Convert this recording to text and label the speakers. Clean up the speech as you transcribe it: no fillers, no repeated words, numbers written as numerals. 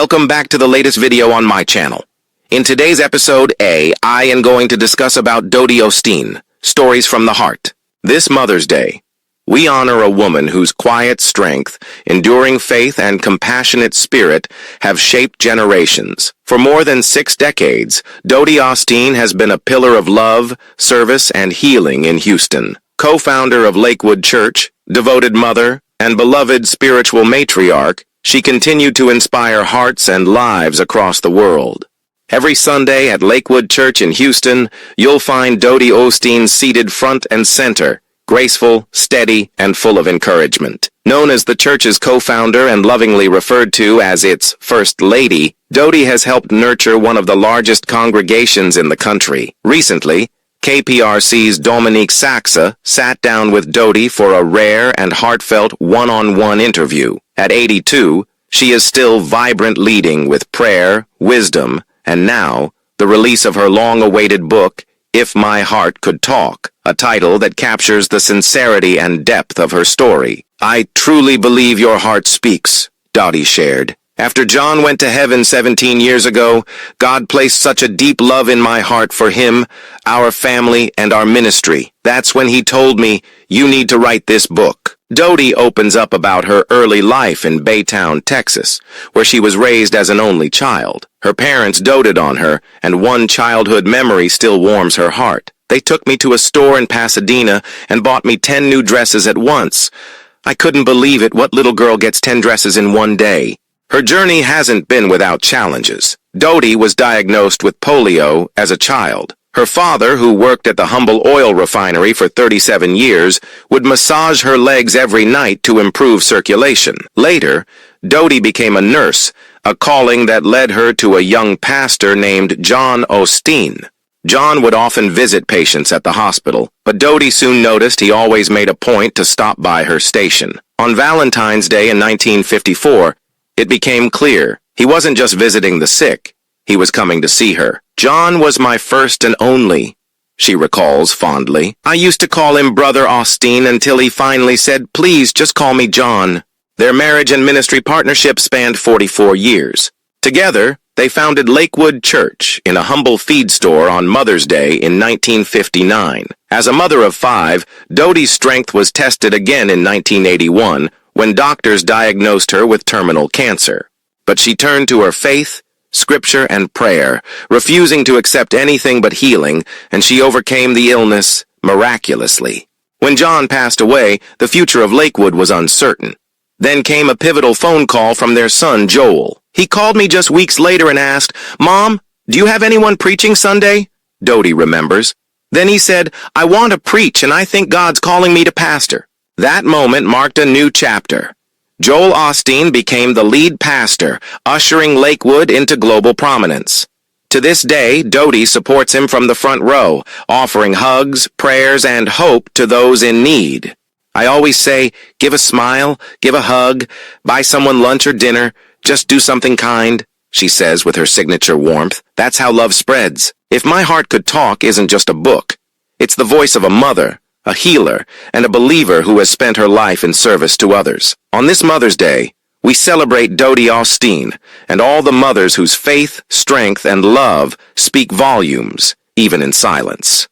Speaker 1: Welcome back to the latest video on my channel. In today's episode I am going to discuss about Doty Osteen, Stories from the Heart. This Mother's Day, we honor a woman whose quiet strength, enduring faith, and compassionate spirit have shaped generations. For more than 6 decades, Doty Osteen has been a pillar of love, service, and healing in Houston. Co-founder of Lakewood Church, devoted mother, and beloved spiritual matriarch, she continued to inspire hearts and lives across the world. Every Sunday at Lakewood Church in Houston, you'll find Doty Osteen seated front and center, graceful, steady, and full of encouragement. Known as the church's co-founder and lovingly referred to as its First Lady, Doty has helped nurture one of the largest congregations in the country. Recently, KPRC's Dominique Saxa sat down with Doty for a rare and heartfelt one-on-one interview. At 82, she is still vibrant, leading with prayer, wisdom, and now, the release of her long-awaited book, If My Heart Could Talk, a title that captures the sincerity and depth of her story. "I truly believe your heart speaks," Doty shared. "After John went to heaven 17 years ago, God placed such a deep love in my heart for him, our family, and our ministry. That's when he told me, you need to write this book." Doty opens up about her early life in Baytown, Texas, where she was raised as an only child. Her parents doted on her, and one childhood memory still warms her heart. "They took me to a store in Pasadena and bought me 10 new dresses at once. I couldn't believe it. What little girl gets 10 dresses in one day?" Her journey hasn't been without challenges. Doty was diagnosed with polio as a child. Her father, who worked at the Humble oil refinery for 37 years, would massage her legs every night to improve circulation. Later, Doty became a nurse, a calling that led her to a young pastor named John Osteen. John would often visit patients at the hospital, but Doty soon noticed he always made a point to stop by her station. On Valentine's Day in 1954, it became clear he wasn't just visiting the sick, he was coming to see her. "John was my first and only," she recalls fondly. "I used to call him Brother Osteen until he finally said, 'Please, just call me John.'" Their marriage and ministry partnership spanned 44 years. Together, they founded Lakewood Church in a humble feed store on Mother's Day in 1959. As a mother of 5, Doty's strength was tested again in 1981 when doctors diagnosed her with terminal cancer. But she turned to her faith, scripture, and prayer, refusing to accept anything but healing, and she overcame the illness miraculously. When John passed away, the future of Lakewood was uncertain. Then came a pivotal phone call from their son, Joel. "He called me just weeks later and asked, 'Mom, do you have anyone preaching Sunday?'" Doty remembers. "Then he said, 'I want to preach, and I think God's calling me to pastor.'" That moment marked a new chapter. Joel Osteen became the lead pastor, ushering Lakewood into global prominence. To this day, Doty supports him from the front row, offering hugs, prayers, and hope to those in need. "I always say, give a smile, give a hug, buy someone lunch or dinner, just do something kind," she says with her signature warmth. "That's how love spreads." If My Heart Could Talk isn't just a book. It's the voice of a mother, a healer, and a believer who has spent her life in service to others. On this Mother's Day, we celebrate Doty Osteen and all the mothers whose faith, strength, and love speak volumes, even in silence.